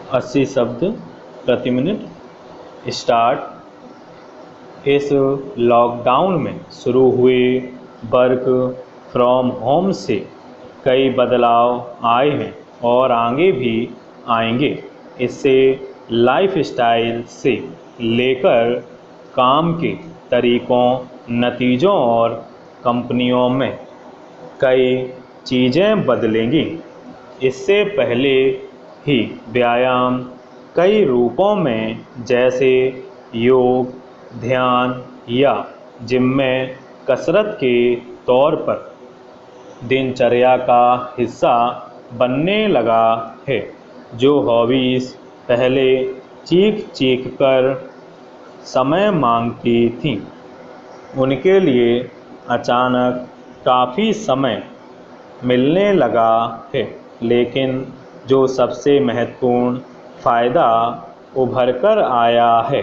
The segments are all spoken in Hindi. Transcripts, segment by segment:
80 शब्द प्रति मिनट। स्टार्ट। इस लॉकडाउन में शुरू हुए वर्क फ्रॉम होम से कई बदलाव आए हैं और आगे भी आएंगे। इससे लाइफस्टाइल से लेकर काम के तरीकों, नतीजों और कंपनियों में कई चीज़ें बदलेंगी। इससे पहले ही व्यायाम कई रूपों में जैसे योग, ध्यान या जिम में कसरत के तौर पर दिनचर्या का हिस्सा बनने लगा है। जो हॉबीज़ पहले चीख चीख कर समय मांगती थीं, उनके लिए अचानक काफ़ी समय मिलने लगा है। लेकिन जो सबसे महत्वपूर्ण फ़ायदा उभर कर आया है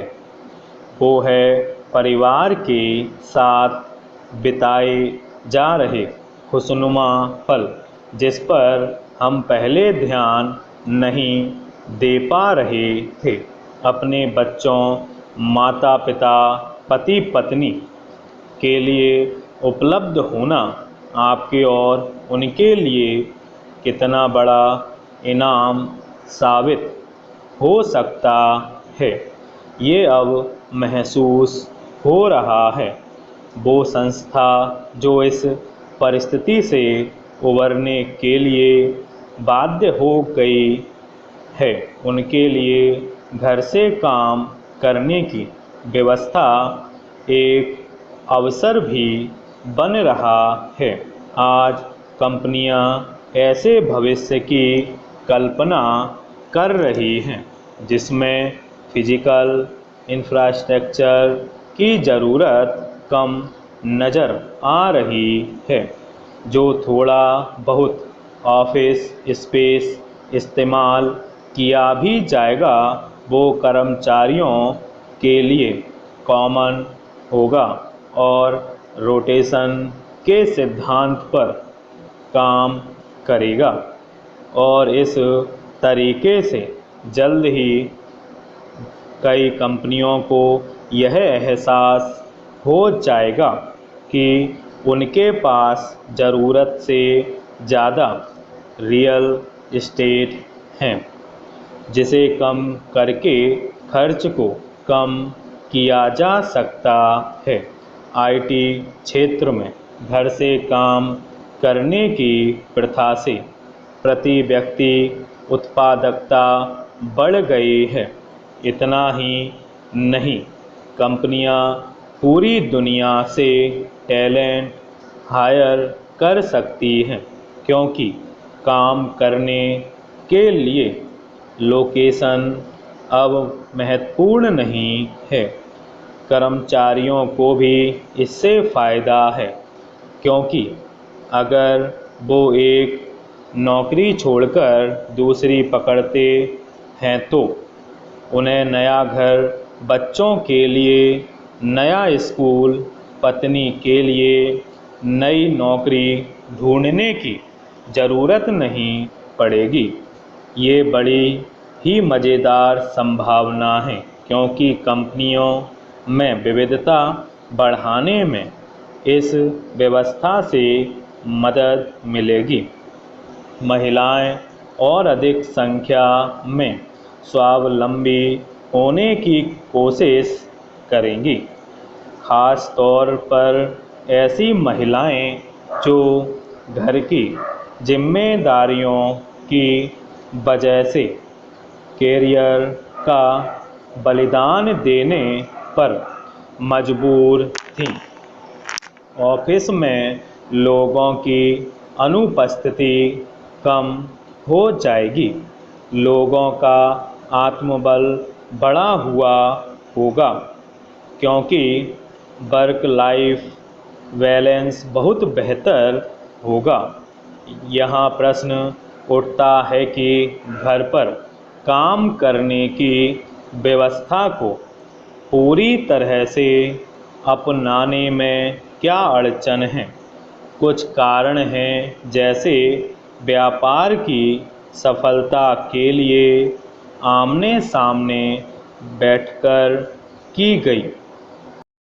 वो है परिवार के साथ बिताए जा रहे खुशनुमा पल, जिस पर हम पहले ध्यान नहीं दे पा रहे थे। अपने बच्चों, माता पिता, पति पत्नी के लिए उपलब्ध होना आपके और उनके लिए कितना बड़ा इनाम साबित हो सकता है, ये अब महसूस हो रहा है। वो संस्था जो इस परिस्थिति से उबरने के लिए बाध्य हो गई है, उनके लिए घर से काम करने की व्यवस्था एक अवसर भी बन रहा है। आज कंपनियां ऐसे भविष्य की कल्पना कर रही हैं जिसमें फिजिकल इंफ्रास्ट्रक्चर की ज़रूरत कम नज़र आ रही है। जो थोड़ा बहुत ऑफिस स्पेस इस्तेमाल किया भी जाएगा वो कर्मचारियों के लिए कॉमन होगा और रोटेशन के सिद्धांत पर काम करेगा। और इस तरीके से जल्द ही कई कंपनियों को यह एहसास हो जाएगा कि उनके पास ज़रूरत से ज़्यादा रियल एस्टेट हैं, जिसे कम करके खर्च को कम किया जा सकता है। आईटी क्षेत्र में घर से काम करने की प्रथा से प्रति व्यक्ति उत्पादकता बढ़ गई है। इतना ही नहीं, कंपनियां पूरी दुनिया से टैलेंट हायर कर सकती हैं, क्योंकि काम करने के लिए लोकेशन अब महत्वपूर्ण नहीं है। कर्मचारियों को भी इससे फ़ायदा है, क्योंकि अगर वो एक नौकरी छोड़कर दूसरी पकड़ते हैं तो उन्हें नया घर, बच्चों के लिए नया स्कूल, पत्नी के लिए नई नौकरी ढूंढने की ज़रूरत नहीं पड़ेगी। ये बड़ी ही मज़ेदार संभावना है, क्योंकि कंपनियों में विविधता बढ़ाने में इस व्यवस्था से मदद मिलेगी। महिलाएं और अधिक संख्या में स्वावलंबी होने की कोशिश करेंगी, ख़ास तौर पर ऐसी महिलाएं जो घर की जिम्मेदारियों की वजह से कैरियर का बलिदान देने पर मजबूर थीं। ऑफिस में लोगों की अनुपस्थिति कम हो जाएगी, लोगों का आत्मबल बढ़ा हुआ होगा, क्योंकि वर्क लाइफ बैलेंस बहुत बेहतर होगा। यहाँ प्रश्न उठता है कि घर पर काम करने की व्यवस्था को पूरी तरह से अपनाने में क्या अड़चन है। कुछ कारण हैं, जैसे व्यापार की सफलता के लिए आमने सामने बैठकर की गई।